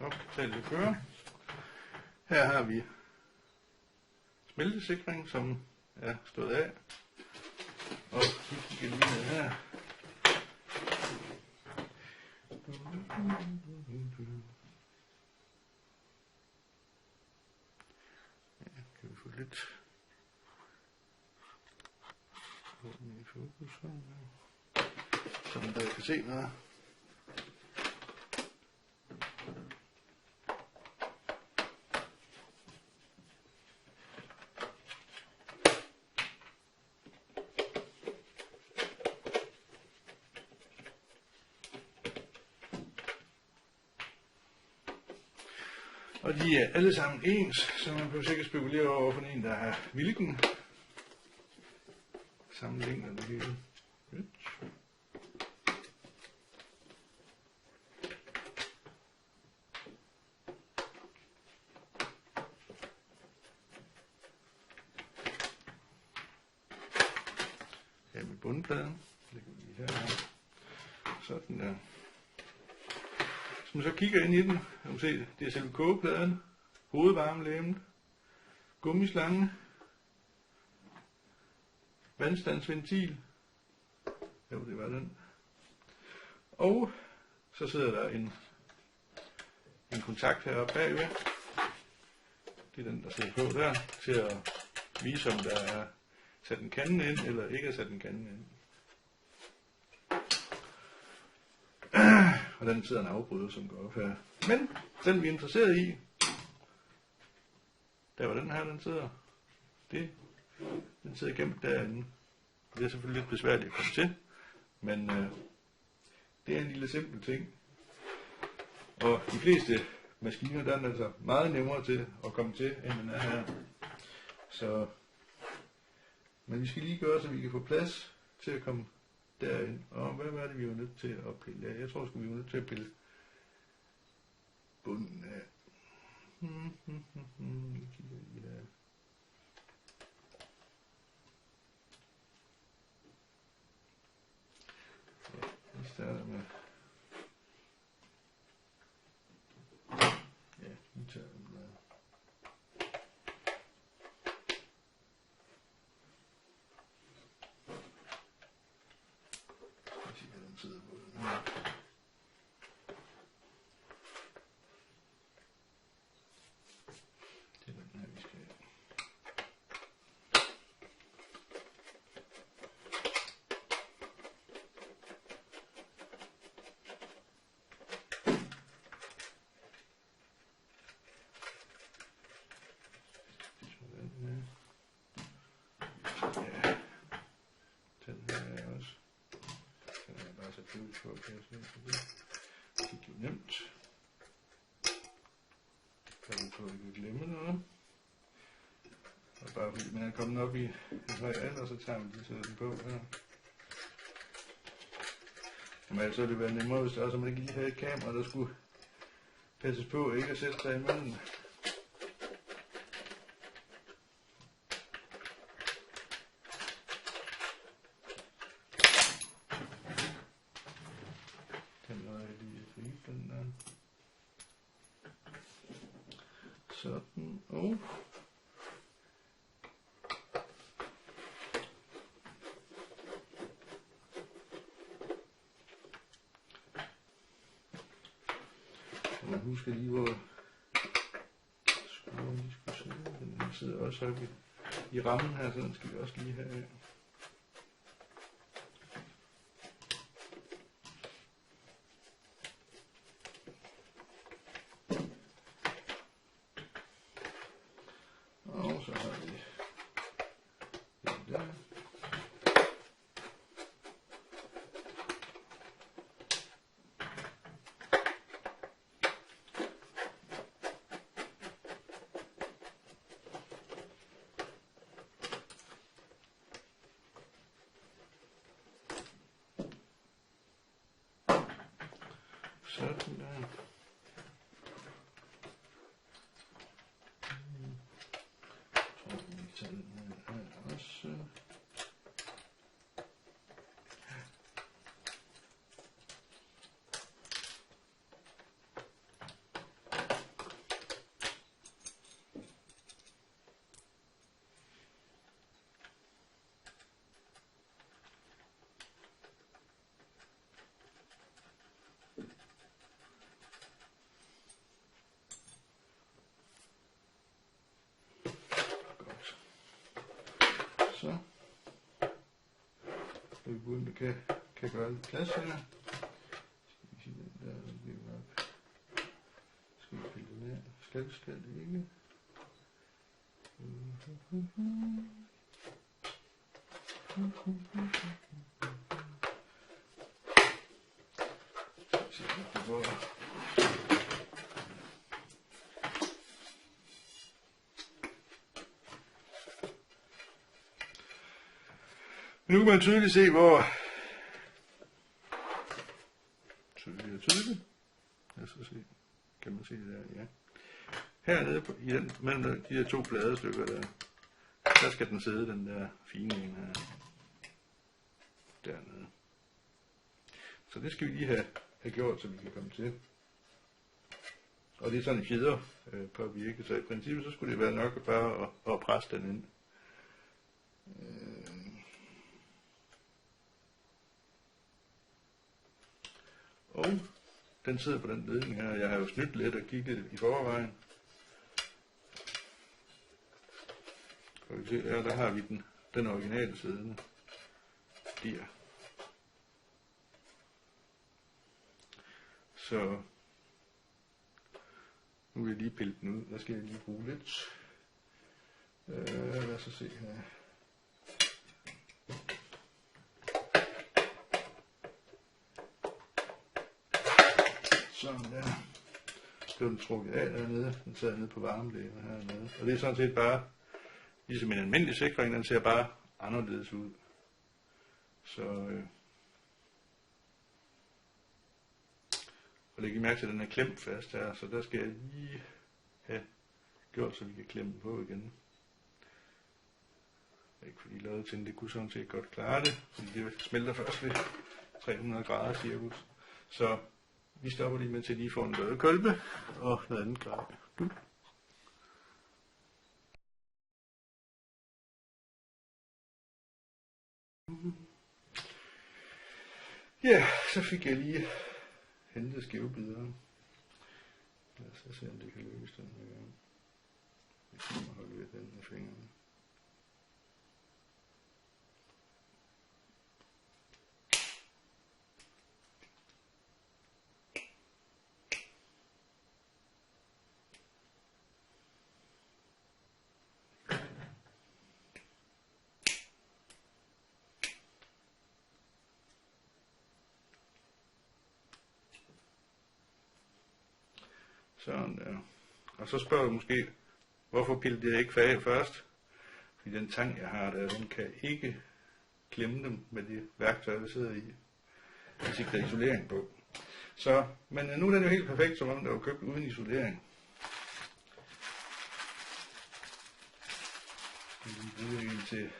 Optaget kører. Her har vi smeltesikring, som er stået af. Og vi kigger lige ned her. Ja, kan vi få lidt i fokus her. Så man der kan se noget. Og de er alle sammen ens, så man kan sikkert spekulere over for en, der er hvilken. Sammenligner det hele. Her med bundpladen. Lægger vi her. Sådan der. Hvis man så kigger ind i den, kan man se, det er selve kogepladen, hovedvarmelægemet, gummislange, vandstandsventil, jo det var den, og så sidder der en kontakt heroppe bagved, det er den der sidder på der, til at vise om der er sat en kande ind, eller ikke er sat en kande ind. Og den sidder en afbryder, som går op her. Men den vi er interesseret i, der var den her, den sidder. Den sidder gemt derinde. Det er selvfølgelig lidt besværligt at komme til, men det er en lille simpel ting. Og de fleste maskiner, der er altså meget nemmere til at komme til, end den er her. Så, men vi skal lige gøre, så vi kan få plads til at komme derind. Og hvad var det, vi var nødt til at pille af? Jeg tror, vi var nødt til at pille bunden af. Ja, vi starter med. Ja, vi tager den der. Sidder på den her. Det er den her, vi skal have. Ja, den her er også. På, kan jeg se på det. Det er nemt. Kan vi få ikke glemme noget. Og bare fordi man er kommet op i en høj alder, så tager man lige den på her. Men altså det være nemmere, hvis det også man ikke lige havde et kamera, der skulle passes på ikke at sætte sig imellem. Sådan, og man husker lige, hvor skruerne lige skulle sidde. Den sidder også oppe i rammen her, så den skal vi også lige have af. Og så har vi den der. Sådan der. Så den her også. Så skal vi begynde, kan gøre lidt plads her. Skal vi den der, den bliver nok. Skal vi pille den af? Skal det ikke? Nu kan man tydeligt se, hvor tydeligt. Lad os se. Kan man se det der? Ja. Hernede på, i den, mellem de her to pladestykker der skal den sidde, den der fine en her. Dernede. Så det skal vi lige have gjort, så vi kan komme til. Og det er sådan en fjeder påvirke, så i princippet så skulle det være nok bare at presse den ind. Og den sidder på den ledning her. Jeg har jo snydt lidt og kigget i forvejen. Kan vi se, ja, der har vi den originale siddende. Der. Så nu vil jeg lige pille den ud. Der skal jeg lige bruge lidt. Lad os se her. Sådan der. Så blev den trukket af dernede. Den sidder nede på varmelægerne hernede. Og det er sådan set bare, ligesom en almindelig sikring, den ser bare anderledes ud. Så og læg i mærke til, at den er klemt fast her, så der skal jeg lige have gjort, så vi kan klemme den på igen. Ikke fordi lodetænden, det kunne sådan set godt klare det, fordi det smelter først ved 300 grader cirkus. Så vi stopper lige med til lige få en lødekolbe og noget andet grej. Ja, så fik jeg lige hentet skævebideren. Lad os se, om det kan lykkes den her gang. Jeg må holde ved den med fingrene. Sådan der. Og så spørger du måske, hvorfor pillede jeg ikke fag først? Fordi den tang, jeg har der, den kan ikke klemme dem med det værktøj, der sidder i. Jeg sikrer isolering på. Så, men nu er den jo helt perfekt, som om den var købt uden isolering. Vi bruger en til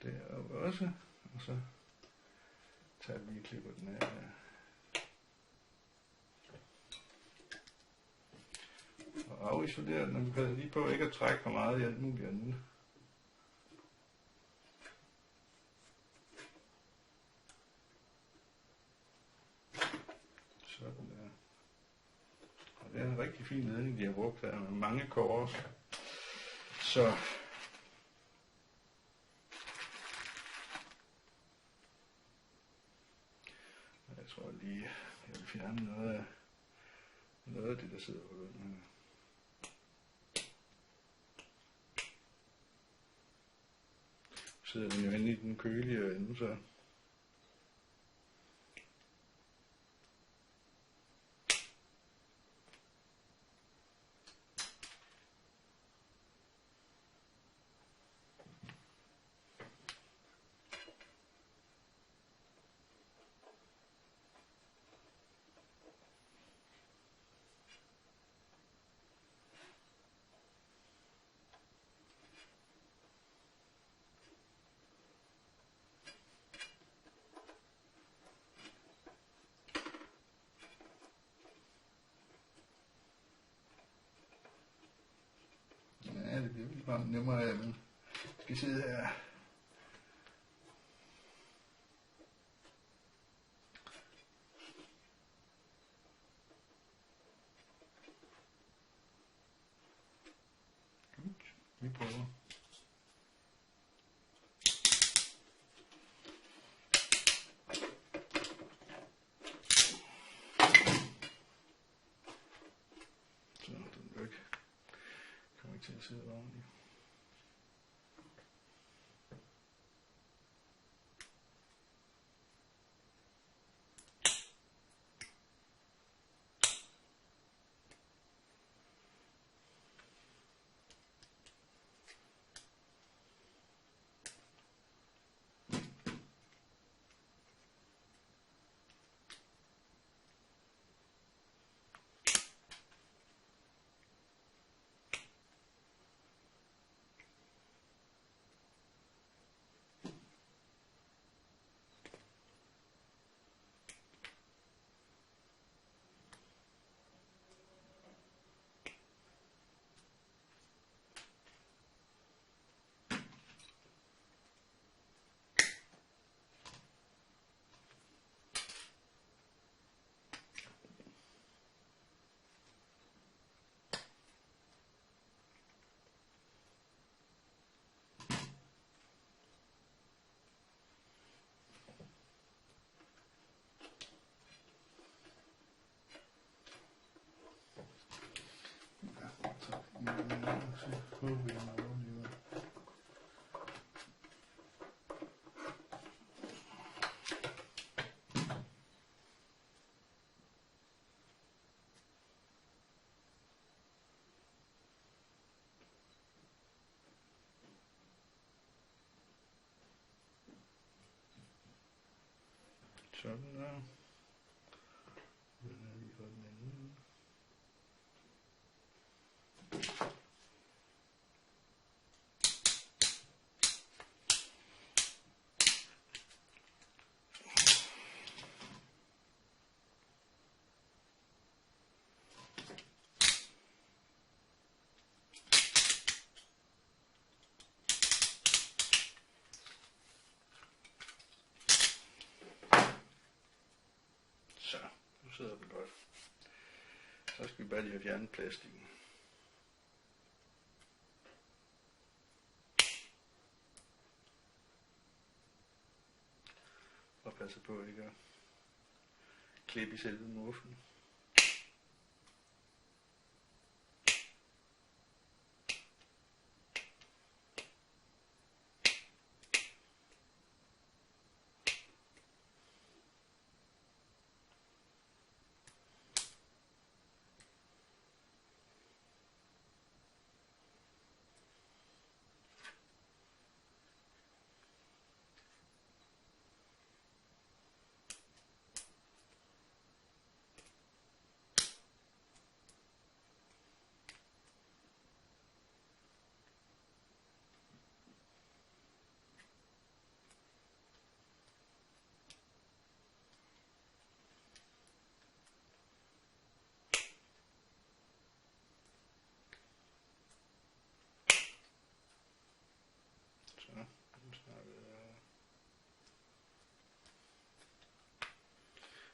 deroppe også, og så tager vi lige klipper den af her. Og afisolere den, og vi passer lige på ikke at trække for meget i alt muligt andet. Sådan der. Og det er en rigtig fin ledning, de har brugt her med mange kors. Så jeg tror lige, jeg vil fjerne noget af det, der sidder på den her. Sidder den jo inde i den kølige ende, så det bliver bare nemmere, at man skal sidde her. Vi prøver. håber jeg mig overlever. Sådan der. Den er lige fra den anden. Så, nu sidder vi godt. Så skal vi bare lige have fjernet plastikken. Og passe på ikke at klippe i selve muffen.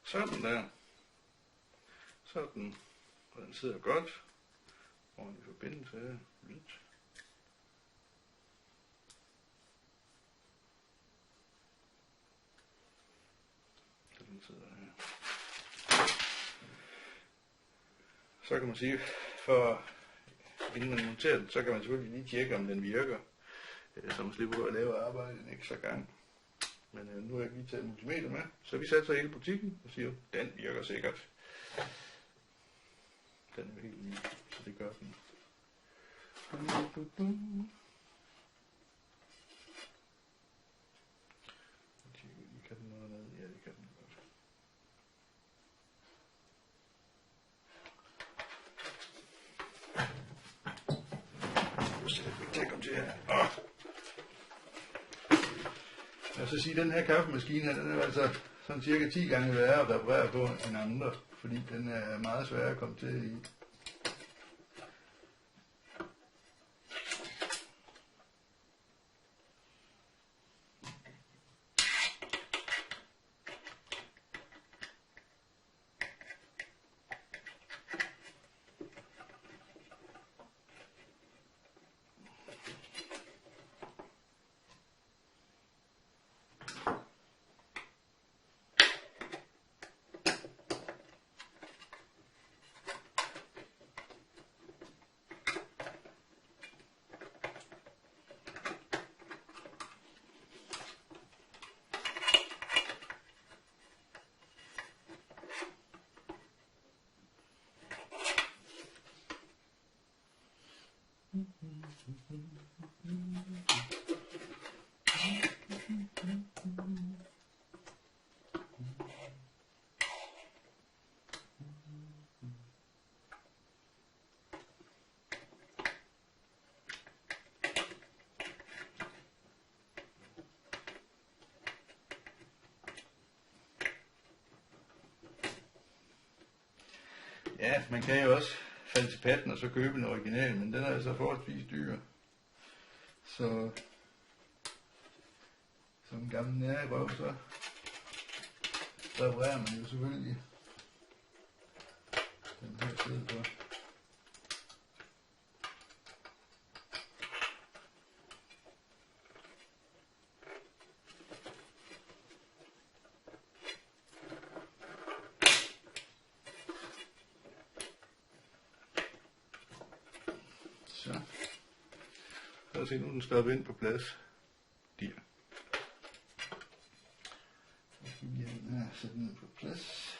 Sådan der. Sådan. Og den sidder godt. Ordentlig forbindelse her. Lidt. Så den sidder her. Så kan man sige, for inden man monterer den, så kan man selvfølgelig lige tjekke, om den virker. Så man slipper på at lave arbejde en ekstra gang. Men nu har jeg lige taget multimeter med, så vi satser hele butikken og siger, den virker sikkert. Den er jo helt ny, så det gør den. Kan den noget ned? Ja, det kan den godt. Nu skal jeg ikke komme til her. Jeg vil så sige, at den her kaffemaskine her, den er altså sådan cirka 10 gange værre at reparere på end andre, fordi den er meget svær at komme til i. Ja, man kan jo også falde til patten og så købe en original, men den er altså forholdsvis dyr. Så som en gammel nærrøv, så reparerer man jo selvfølgelig den her sted på. Så. og se, nu er den stoppet ind på plads. Der. Så skal vi lige sætte den ned på plads.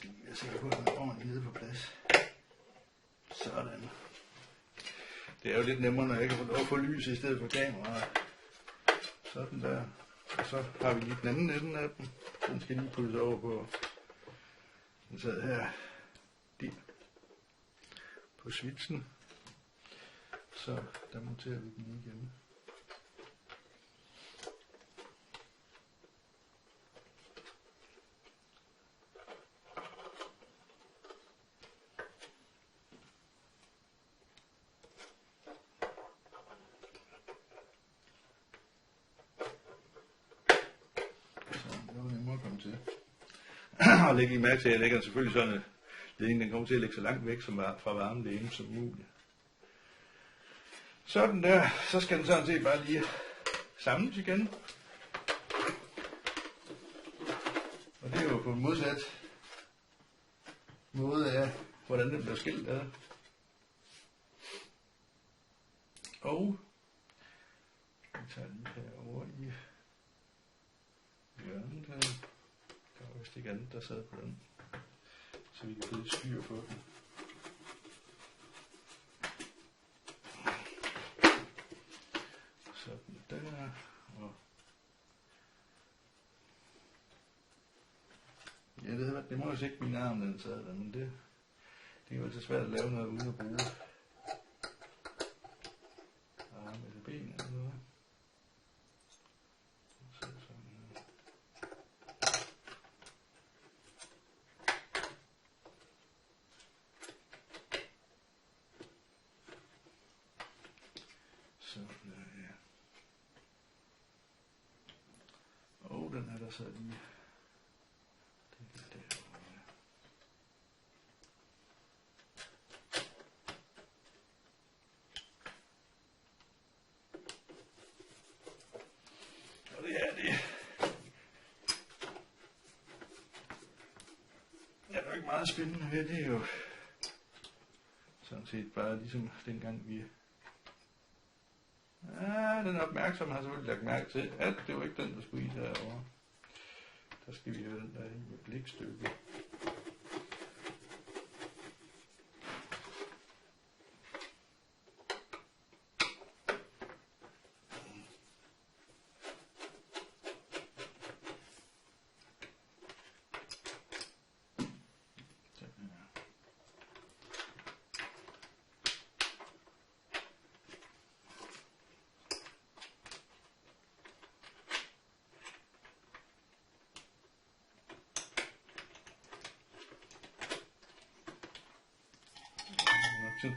Jeg er sikker på, at den er ordentligt nede på plads. Sådan. Det er jo lidt nemmere, når jeg kan få lov at få lys i stedet for kameraet. Sådan der. Og så har vi lige den anden ende af den. Den skal lige puttes over på. Den sad her. Der. På switchen. Så der monterer vi den igen. Og lægge i mærke til, at jeg lægger selvfølgelig sådan en ledning, den kommer til at lægge så langt væk fra varmeledningen som muligt. Sådan der, så skal den sådan set bare lige samles igen. Og det er jo på en modsat måde af, hvordan den bliver skilt ad. Og vi tager lige herovre i hjørnet her. Der var vist ikke andet, der sad på den, så vi kan få lidt styr på den. Sådan der, og ja, det havde været nemmere at se min arm, den sad der, men det er jo altid svært at lave noget uden at bruge arme eller ben eller noget. Den her, der sad lige. Og det her, det er jo ikke meget spændende her. Det er jo sådan set bare ligesom dengang vi... Ja, den opmærksomme har selvfølgelig lagt mærke til, at det var ikke den, der skulle i derovre. Der skal vi have den der i med blikstykke.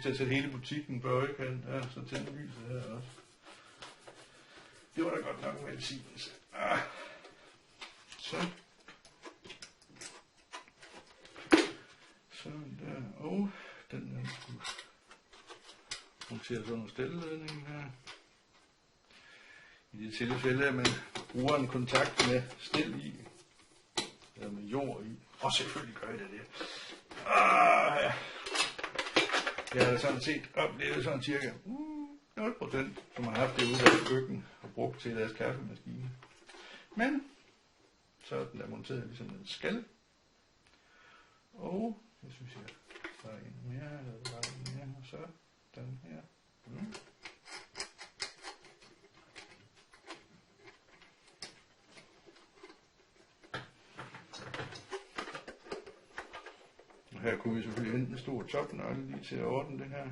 Til at sætte hele butikken på højkant, ja, så tænder lyset her også. Det var da godt nok en velsignelse. Så. Sådan der, og den der skulle montere sådan en stilleledning her. I det tilfælde, at man bruger en kontakt med stel i, eller med jord i, og selvfølgelig gør jeg det. Ja. Jeg har sådan set oplevet sådan cirka 0%, som har haft det ude af deres køkken og brugt til deres kaffemaskine. Men så er den der monteret ligesom den skal. Og jeg synes, jeg der er en mere, eller der er en mere, og så den her. Og her kunne vi selvfølgelig enten stå og topnøgle lige til at ordne det her.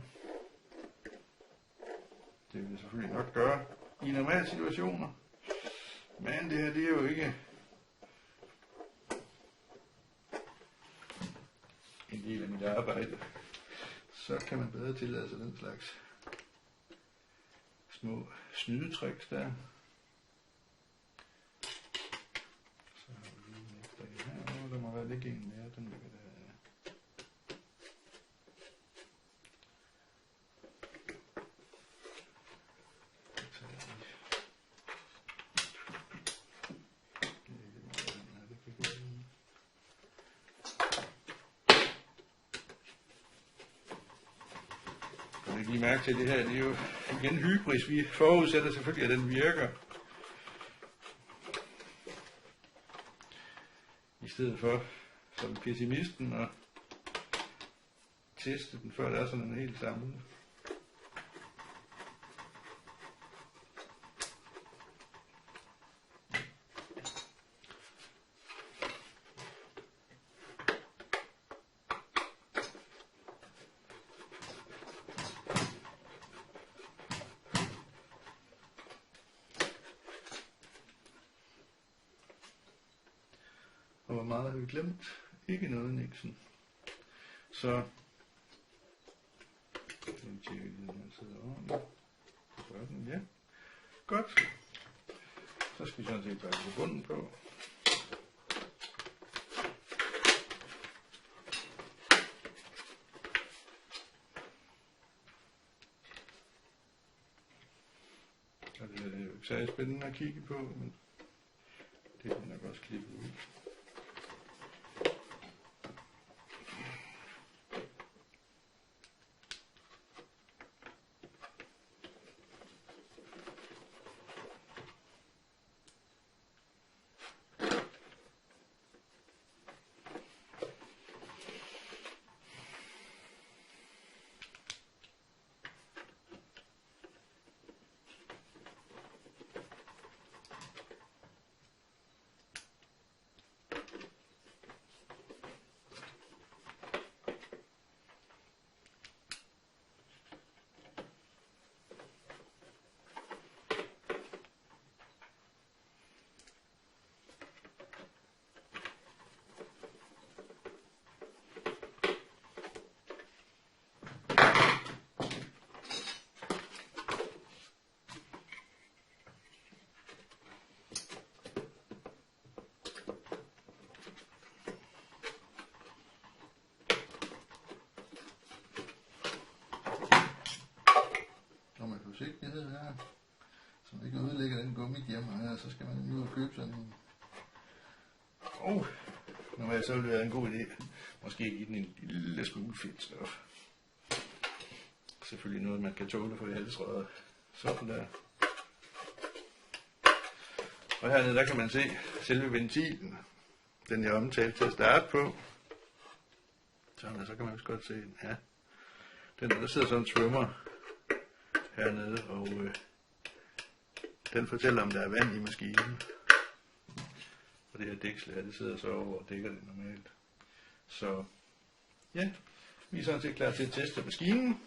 Det vil jeg selvfølgelig nok gøre i normale situationer. Men det her, det er jo ikke en del af mit arbejde. Så kan man bedre tillade sig den slags små snydetricks der. Så har vi lige en ekstra her. Der må være lidt en mere. Den ligger der. Jeg kan lige mærke til det her, det er jo igen hybris. Vi forudsætter selvfølgelig, at den virker. I stedet for som pessimisten og teste den, før der er sådan en helt samlet. Og hvor meget har vi glemt? Ikke noget, Nixon. Så den tjekker lige, den her sidder ordentligt. Så gør den, ja. Godt. Så skal vi sådan set bare på bunden på. Og det er jo ikke særlig spændende at kigge på, men det kan nok også klippe ud. Forsigtighed her, så man ikke ødelægger den gummigemme her, så skal man lige ud og købe sådan en. Nu har jeg så været en god idé. Måske give den en lille smule fedtstof. Selvfølgelig noget, man kan tåle for i halsrøret. Sådan der. Og hernede, der kan man se selve ventilen. Den jeg omtalte til at starte på. Sådan, så kan man også godt se den. Ja. Der sidder sådan en svømmer hernede, og den fortæller, om der er vand i maskinen. Og det her dæksel her, det sidder så over og dækker det normalt. Så ja, vi er sådan set klar til at teste maskinen.